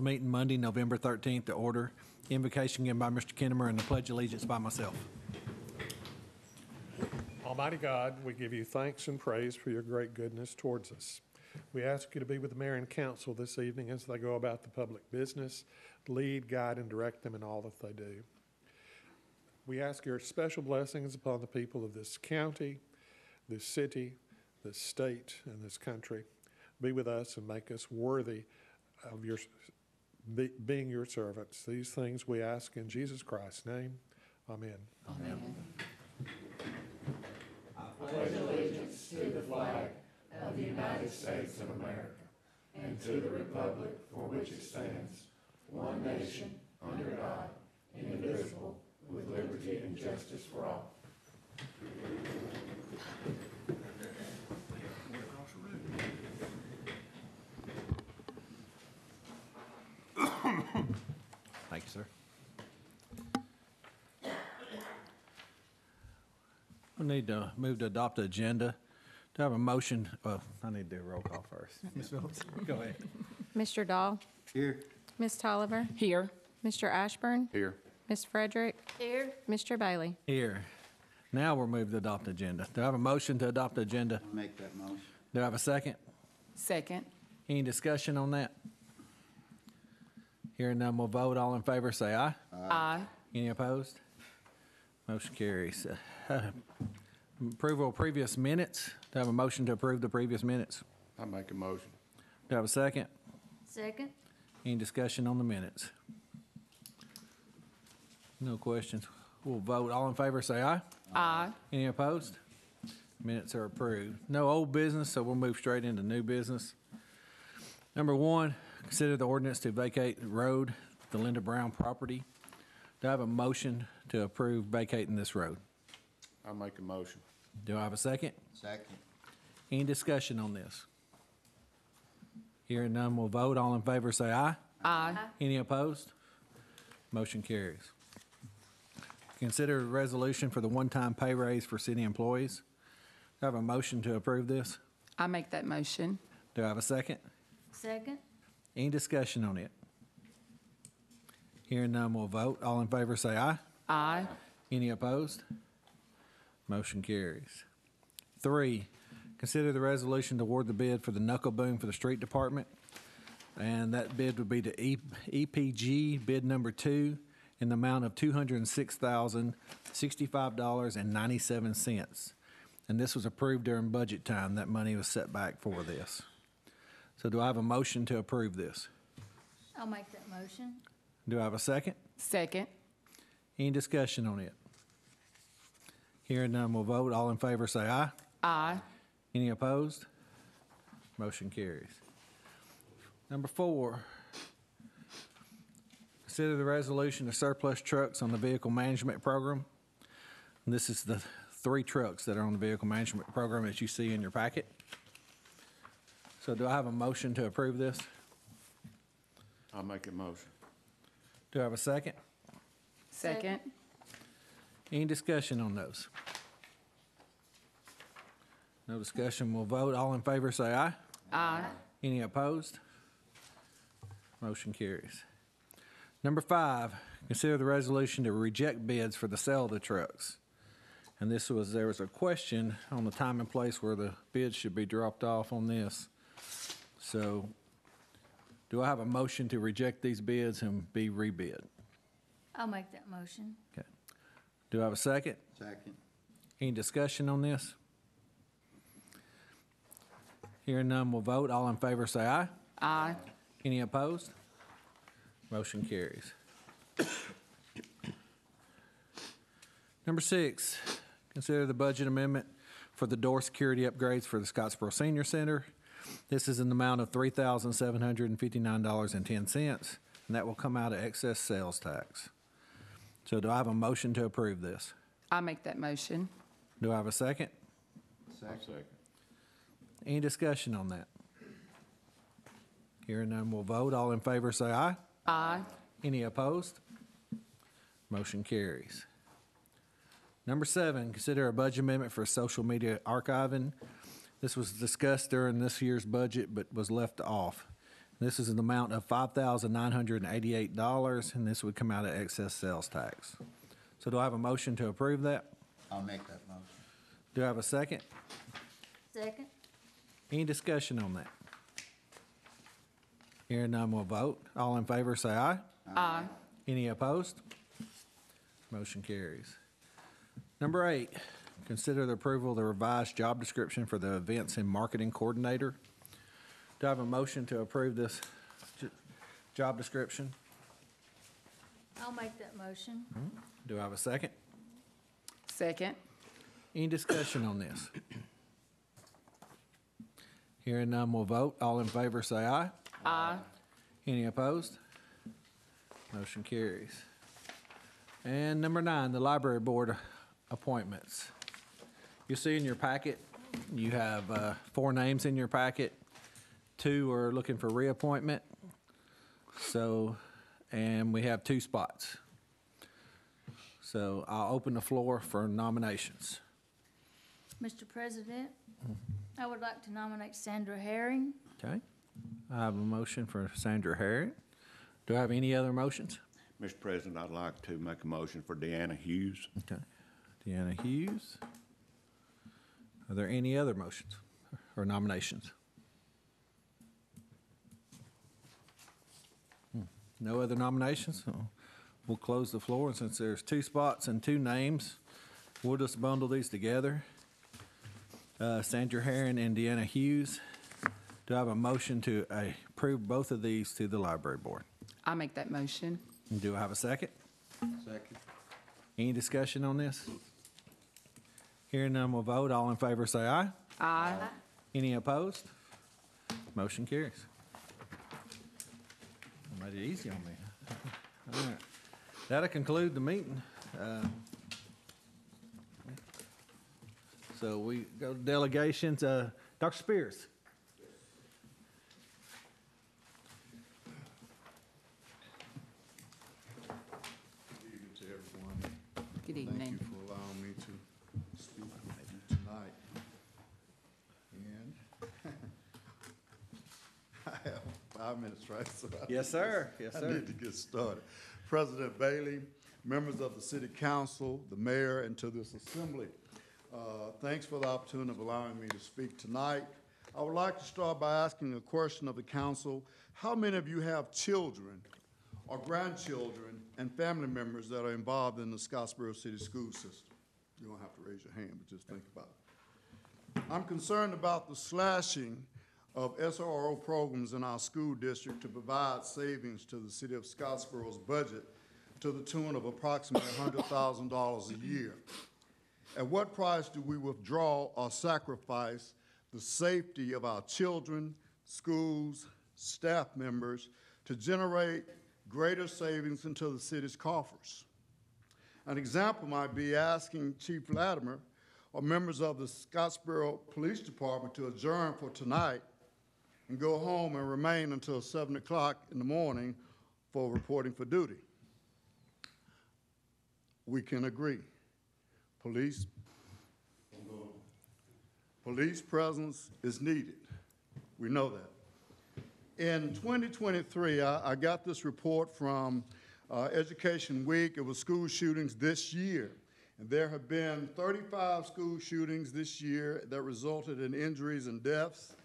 Meeting Monday, November 13th to order. Invocation given by Mr. Kinnemer and the Pledge of Allegiance by myself. Almighty God, we give you thanks and praise for your great goodness towards us. We ask you to be with the mayor and council this evening as they go about the public business, lead, guide, and direct them in all that they do. We ask your special blessings upon the people of this county, this city, this state, and this country. Be with us and make us worthy of your being your servants. These things we ask in Jesus Christ's name. Amen. Amen. I pledge allegiance to the flag of the United States of America and to the republic for which it stands, one nation, under God, indivisible, with liberty and justice for all. Thank you, sir. We need to move to adopt the agenda. To have a motion, I need to do a roll call first. Ms. Phillips, go ahead. Mr. Dahl? Here. Ms. Tolliver? Here. Mr. Ashburn? Here. Ms. Frederick? Here. Mr. Bailey? Here. Now we're moved to adopt the agenda. Do I have a motion to adopt the agenda? I'll make that motion. Do I have a second? Second. Any discussion on that? Hearing none, we'll vote. All in favor, say aye. Aye. Any opposed? Motion carries. Approval of previous minutes. Do I have a motion to approve the previous minutes? I'll make a motion. Do I have a second? Second. Any discussion on the minutes? No questions. We'll vote. All in favor, say aye. Aye. Any opposed? Minutes are approved. No old business, so we'll move straight into new business. Number one, consider the ordinance to vacate the road, the Linda Brown property. Do I have a motion to approve vacating this road? I'll make a motion. Do I have a second? Second. Any discussion on this? Hearing none, we'll vote. All in favor, say aye. Aye. Any opposed? Motion carries. Consider a resolution for the one-time pay raise for city employees. Do I have a motion to approve this? I make that motion. Do I have a second? Second. Any discussion on it? Hearing none, we'll vote. All in favor, say aye. Aye. Any opposed? Motion carries. 3, consider the resolution to award the bid for the knuckle boom for the street department. And that bid would be to EPG bid number 2 in the amount of $206,065.97. And this was approved during budget time. That money was set back for this. So do I have a motion to approve this? I'll make that motion. Do I have a second? Second. Any discussion on it? Hearing none, we'll vote. All in favor, say aye. Aye. Any opposed? Motion carries. Number 4, consider the resolution to surplus trucks on the vehicle management program. And this is the 3 trucks that are on the vehicle management program that you see in your packet. So do I have a motion to approve this? I'll make a motion. Do I have a second? Second. Any discussion on those? No discussion, we'll vote. All in favor, say aye. Aye. Any opposed? Motion carries. Number 5, consider the resolution to reject bids for the sale of the trucks. And there was a question on the time and place where the bids should be dropped off on this. So do I have a motion to reject these bids and be rebid? I'll make that motion. Okay. Do I have a second? Second. Any discussion on this? Hearing none, we'll vote. All in favor, say aye. Aye. Any opposed? Motion carries. Number 6, consider the budget amendment for the door security upgrades for the Scottsboro Senior Center. This is in the amount of $3,759.10, and that will come out of excess sales tax. So do I have a motion to approve this? I make that motion. Do I have a second? Second. Any discussion on that? Hearing none, we'll vote. All in favor, say aye. Aye. Any opposed? Motion carries. Number 7, consider a budget amendment for social media archiving. This was discussed during this year's budget but was left off. This is an amount of $5,988, and this would come out of excess sales tax. So do I have a motion to approve that? I'll make that motion. Do I have a second? Second. Any discussion on that? Hearing none, we'll vote. All in favor, say aye. Aye. Any opposed? Motion carries. Number 8, consider the approval of the revised job description for the Events and Marketing Coordinator. Do I have a motion to approve this job description? I'll make that motion. Do I have a second? Second. Any discussion on this? Hearing none, we'll vote. All in favor, say aye. Aye. Any opposed? Motion carries. And number 9, the library board appointments. You see in your packet, you have 4 names in your packet. 2 are looking for reappointment. So, and we have 2 spots. So I'll open the floor for nominations. Mr. President, I would like to nominate Sandra Herring. Okay. I have a motion for Sandra Herring. Do I have any other motions? Mr. President, I'd like to make a motion for Deanna Hughes. Okay. Deanna Hughes. Are there any other motions or nominations? No other nominations? So we'll close the floor, and since there's 2 spots and 2 names, we'll just bundle these together. Sandra Herring and Deanna Hughes. Do I have a motion to approve both of these to the library board? I make that motion. Do I have a second? Second. Any discussion on this? Hearing none, we'll vote. All in favor, say aye. Aye. Any opposed? Motion carries. Made it easy on me. All right. That'll conclude the meeting. So we go to delegations. Dr. Spears. Good evening to everyone. Good Thank evening. you for allowing me to speak with you tonight. And I have 5 minutes, right? So Yes, sir. Yes, I sir. need to get started. President Bailey, members of the city council, the mayor, and to this assembly, thanks for the opportunity of allowing me to speak tonight. I would like to start by asking a question of the council. How many of you have children or grandchildren and family members that are involved in the Scottsboro City School System? You don't have to raise your hand, but just think about it. I'm concerned about the slashing of SRO programs in our school district to provide savings to the city of Scottsboro's budget to the tune of approximately $100,000 a year. At what price do we withdraw or sacrifice the safety of our children, schools, staff members to generate greater savings into the city's coffers? An example might be asking Chief Latimer or members of the Scottsboro Police Department to adjourn for tonight and go home and remain until 7 o'clock in the morning for reporting for duty. We can agree. Police presence is needed. We know that. In 2023, I got this report from Education Week. It was school shootings this year. And there have been 35 school shootings this year that resulted in injuries and deaths,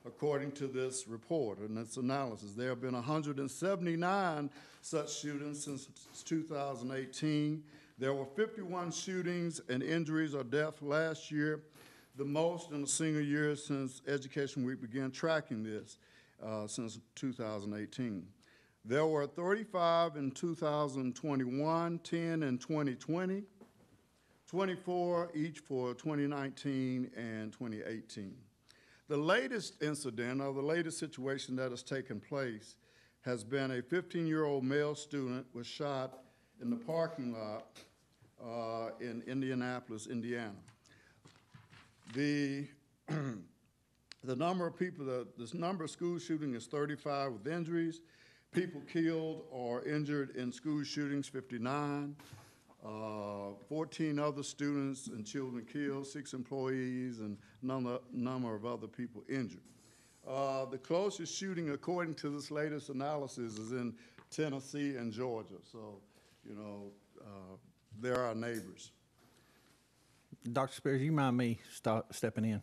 according to this report and its analysis. There have been 179 such shootings since 2018. There were 51 shootings and injuries or deaths last year, the most in a single year since Education Week began tracking this, since 2018. There were 35 in 2021, 10 in 2020, 24 each for 2019 and 2018. The latest incident, or the latest situation that has taken place, has been a 15-year-old male student was shot in the parking lot in Indianapolis, Indiana. The number of people, this number of school shootings is 35 with injuries. People killed or injured in school shootings, 59. 14 other students and children killed, 6 employees, and a number of other people injured. The closest shooting, according to this latest analysis, is in Tennessee and Georgia. So, you know, they're our neighbors. Dr. Spears, you mind me stepping in?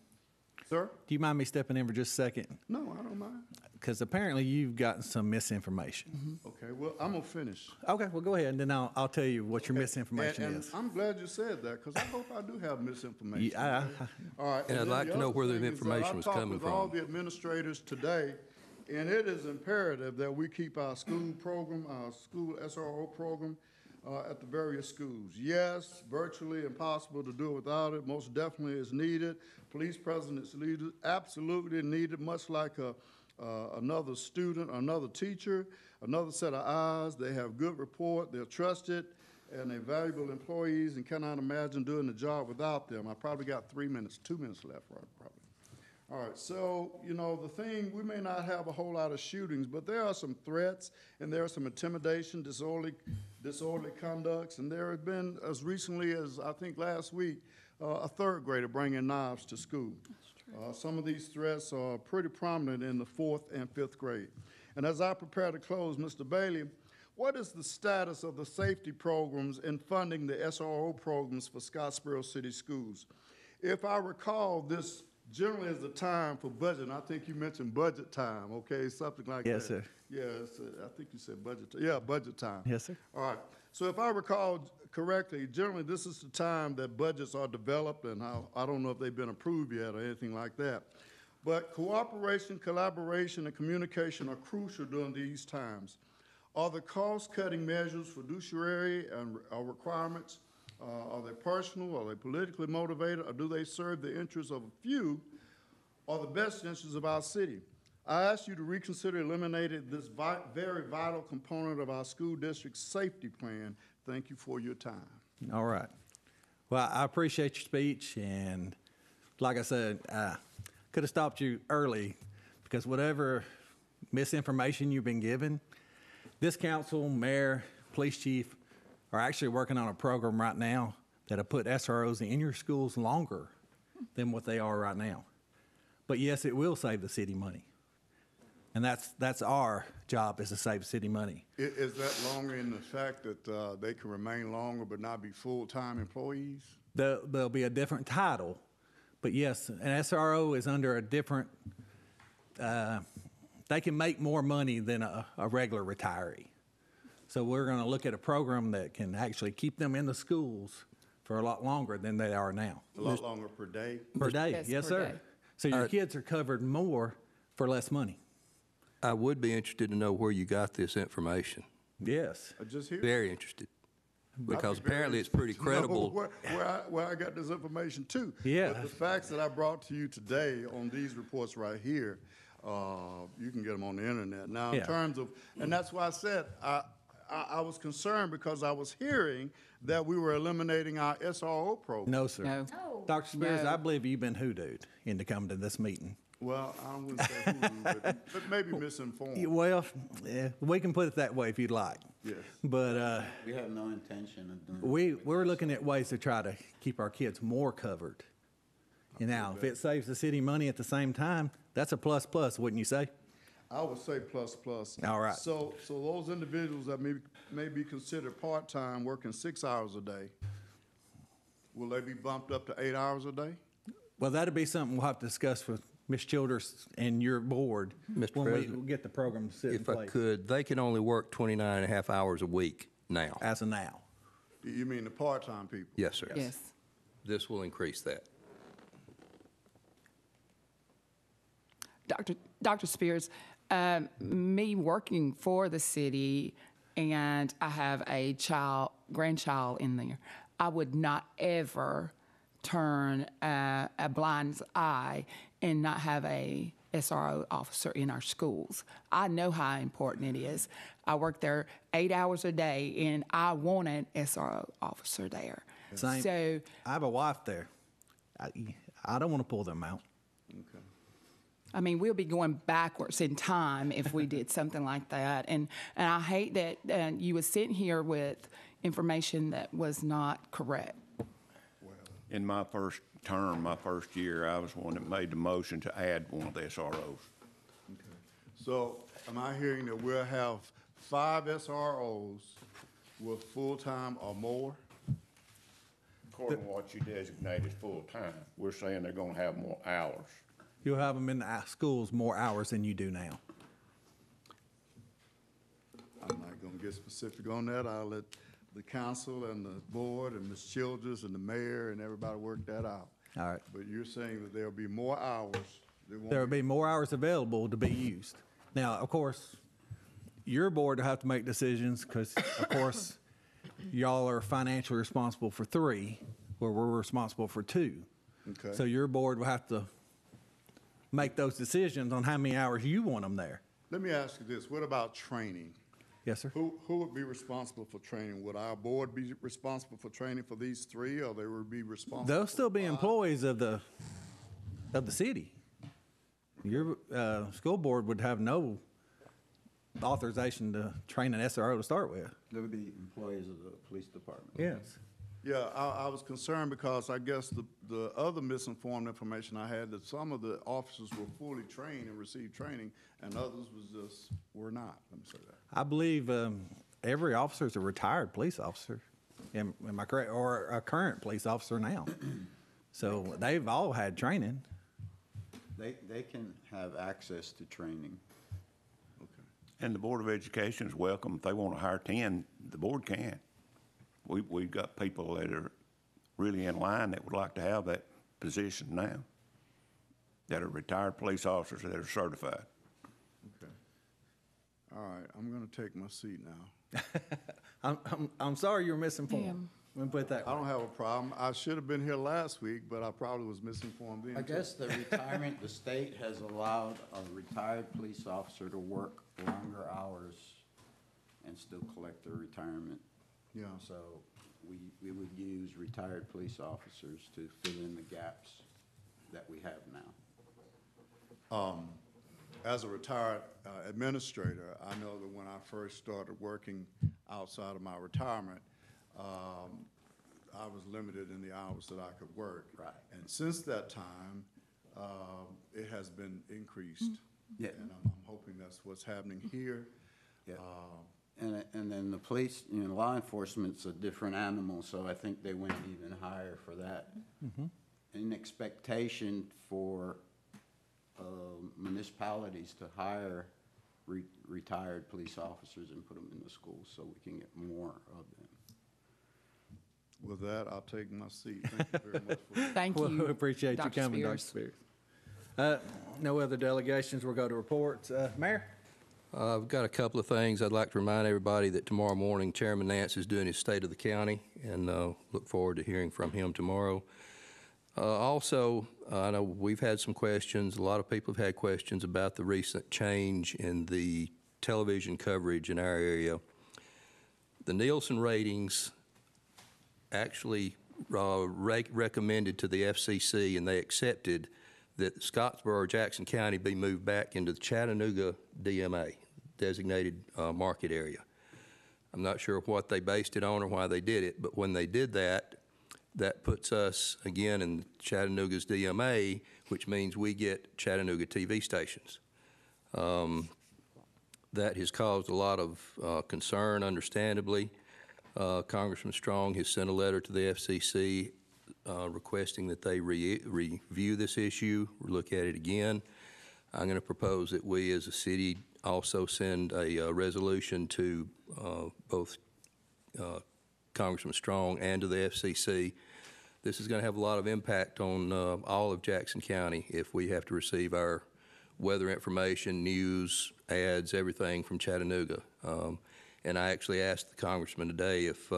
Sir? Do you mind me stepping in for just a second? No, I don't mind. Because apparently you've gotten some misinformation. Okay, well, I'm gonna finish. Okay, well, go ahead, and then I'll tell you what your misinformation And is. I'm glad you said that, because I hope I do have misinformation. Yeah, All right. And I'd then like the to know other where the thing is that information was coming I talked with all from. the administrators today, and it is imperative that we keep our school program, our school SRO program, at the various schools. Yes, virtually impossible to do without it. Most definitely is needed. Police presence is needed, absolutely needed, much like another student, another teacher, another set of eyes. They have good report, they're trusted, and they're valuable employees, and cannot imagine doing the job without them. I probably got 2 minutes left, right, probably. All right, so, you know, the thing, we may not have a whole lot of shootings, but there are some threats, and there are some intimidation, disorderly conducts, and there have been, as recently as, I think, last week, a third grader bringing knives to school. Some of these threats are pretty prominent in the 4th and 5th grade. And as I prepare to close, Mr. Bailey, what is the status of the safety programs and funding the SRO programs for Scottsboro City Schools? If I recall, this generally is the time for budget, and I think you mentioned budget time, okay, something like that. Yes, sir. Yes, I think you said budget, yeah, budget time. Yes, sir. All right, so if I recall correctly, generally this is the time that budgets are developed, and I don't know if they've been approved yet or anything like that. But cooperation, collaboration, and communication are crucial during these times. Are the cost-cutting measures, fiduciary and requirements, are they personal, are they politically motivated, or do they serve the interests of a few or the best interests of our city? I ask you to reconsider eliminating this very vital component of our school district's safety plan. Thank you for your time. All right. Well, I appreciate your speech, and like I said, I could have stopped you early, because whatever misinformation you've been given, this council, mayor, police chief are actually working on a program right now that'll put SROs in your schools longer than what they are right now. But yes, it will save the city money. And that's our job, is to save city money. Is that longer in the fact that they can remain longer but not be full-time employees? There'll be a different title, but yes, an SRO is under a different, they can make more money than a regular retiree. So we're going to look at a program that can actually keep them in the schools for a lot longer than they are now. A lot longer per day? Per day, Yes, yes, per sir. day. So your kids are covered more for less money. I would be interested to know where you got this information. Yes. Just here? Very interested. Because I'd be very apparently it's pretty interested to know credible. where I got this information too. Yeah. But the facts that I brought to you today on these reports right here, you can get them on the internet. Now, in Yeah. terms of, and that's why I said I was concerned, because I was hearing that we were eliminating our SRO program. No, sir. No. No. Dr. Spears, No. I believe you've been hoodooed into coming to this meeting. Well, I wouldn't say who, but maybe misinformed. Well, yeah, we can put it that way if you'd like. Yes. But We have no intention of doing. we're looking at ways to try to keep our kids more covered. And now, if it saves the city money at the same time, that's a plus, wouldn't you say? I would say plus. All right. So those individuals that may be considered part-time, working 6 hours a day, will they be bumped up to 8 hours a day? Well, that'd be something we'll have to discuss with Ms. Childers and your board Mr. when we President, get the program set in If I place. could, they can only work 29 and a half hours a week now. As of now. You mean the part-time people? Yes, sir. Yes. This will increase that. Dr. Spears, me working for the city, and I have a grandchild in there, I would not ever turn a blind eye and not have a SRO officer in our schools. I know how important it is. I work there 8 hours a day, and I want an SRO officer there. Same. So, I have a wife there. I don't want to pull them out. Okay. I mean, we'll be going backwards in time if we did something like that. And I hate that you were sitting here with information that was not correct. In my first term, my first year, I was one that made the motion to add one of the SROs. So am I hearing that we'll have 5 SROs with full-time or more? According to what you designated full-time, we're saying they're gonna have more hours. You'll have them in the schools more hours than you do now. I'm not gonna get specific on that. I'll let the council and the board and Ms. Childers and the mayor and everybody work that out. All right. But you're saying that there'll be more hours. There will be more hours available to be used. Now, of course, your board will have to make decisions because, of course, y'all are financially responsible for 3, where we're responsible for 2. Okay. So your board will have to make those decisions on how many hours you want them there. Let me ask you this. What about training? Yes, sir. Who would be responsible for training? Would our board be responsible for training for these 3, or they would be responsible? They'll still for be 5? employees of the city. Your school board would have no authorization to train an SRO to start with. They would be employees of the police department. Yes. Yeah, I was concerned because I guess the other misinformed information I had, that some of the officers were fully trained and received training, and others were not. Let me say that. I believe every officer is a retired police officer. Am I correct? Or a current police officer now. So they've all had training. They can have access to training. And the Board of Education is welcome. If they want to hire 10, the board can. We've got people that are really in line that would like to have that position now, that are retired police officers that are certified. Okay. All right, I'm gonna take my seat now. I'm sorry you were misinformed. Let me put it that I way. don't have a problem. I should have been here last week, but I probably was misinformed then. I too. guess the retirement, the state has allowed a retired police officer to work longer hours and still collect their retirement. Yeah. So we would use retired police officers to fill in the gaps that we have now. As a retired administrator, I know that when I first started working outside of my retirement, I was limited in the hours that I could work. Right. And since that time, it has been increased. Yeah. And I'm hoping that's what's happening here. Yeah. And then the police, law enforcement's a different animal, so I think they went even higher for that. In expectation for municipalities to hire retired police officers and put them in the schools so we can get more of them. With that, I'll take my seat. Thank you very much. Thank Well, you. we appreciate you Dr. coming, Dr. Spears. Spears. No other delegations. We'll go to reports. Mayor? I've got a couple of things. I'd like to remind everybody that tomorrow morning Chairman Nance is doing his State of the County, and look forward to hearing from him tomorrow. Also, I know we've had some questions. A lot of people have had questions about the recent change in the television coverage in our area. The Nielsen ratings actually recommended to the FCC, and they accepted that Scottsboro or Jackson County be moved back into the Chattanooga DMA, designated market area. I'm not sure what they based it on or why they did it, but when they did that, that puts us again in Chattanooga's DMA, which means we get Chattanooga TV stations. That has caused a lot of concern, understandably. Congressman Strong has sent a letter to the FCC requesting that they review this issue, look at it again. I'm going to propose that we as a city also send a resolution to both Congressman Strong and to the FCC. This is going to have a lot of impact on all of Jackson County if we have to receive our weather information, news, ads, everything from Chattanooga. And I actually asked the congressman today if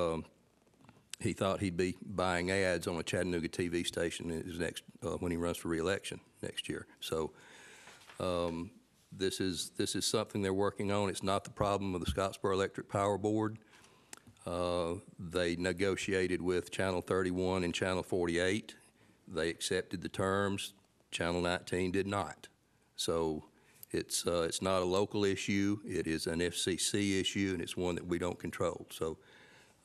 he thought he'd be buying ads on a Chattanooga TV station in his next when he runs for re-election next year. So this is something they're working on. It's not the problem of the Scottsboro Electric Power Board. They negotiated with Channel 31 and Channel 48. They accepted the terms. Channel 19 did not. So it's not a local issue. It is an FCC issue, and it's one that we don't control. So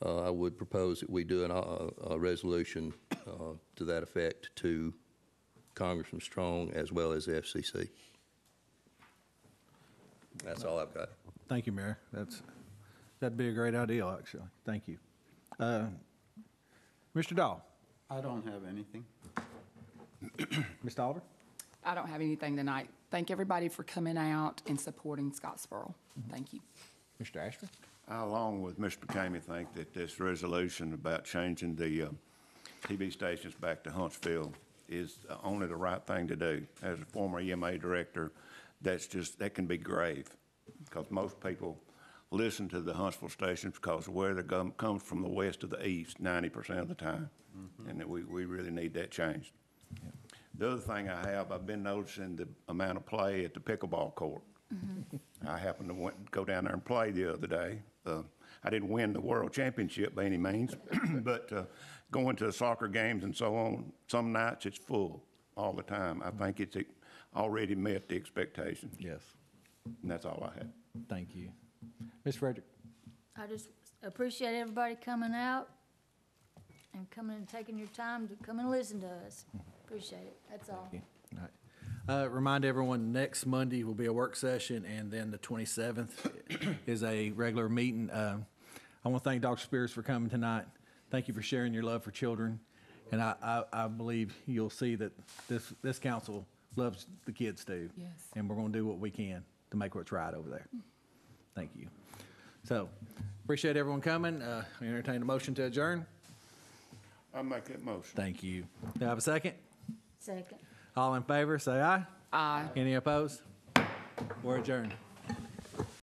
I would propose that we do a resolution to that effect to Congressman Strong as well as the FCC. That's all I've got. Thank you, Mayor. That'd be a great idea, actually. Thank you. Mr. Dahl? I don't have anything. Ms. Oliver? I don't have anything tonight. Thank everybody for coming out and supporting Scottsboro. Thank you. Mr. Ashford? I, along with Mr. McCamey, think that this resolution about changing the TV stations back to Huntsville is only the right thing to do. As a former EMA director, that can be grave, because most people listen to the Huntsville stations because of where they comes from, the west to the east 90% of the time, and that we really need that changed. Yeah. The other thing I've been noticing the amount of play at the pickleball court. I happened to go down there and play the other day. I didn't win the world championship by any means, but going to soccer games and so on, some nights it's full all the time. I think it's already met the expectation. Yes. And that's all I had. Thank you. Ms. Frederick? I just appreciate everybody coming out and coming and taking your time to come and listen to us. Appreciate it. That's all. Thank you. All right. Remind everyone, next Monday will be a work session, and then the 27th is a regular meeting. I want to thank Dr. Spears for coming tonight. Thank you for sharing your love for children. And I believe you'll see that this council loves the kids too. Yes. And we're going to do what we can to make what's right over there. Thank you. So, appreciate everyone coming. I entertain a motion to adjourn. I'll make that motion. Thank you. Do I have a second? Second. All in favor, say aye. Aye. Any opposed? We're adjourned.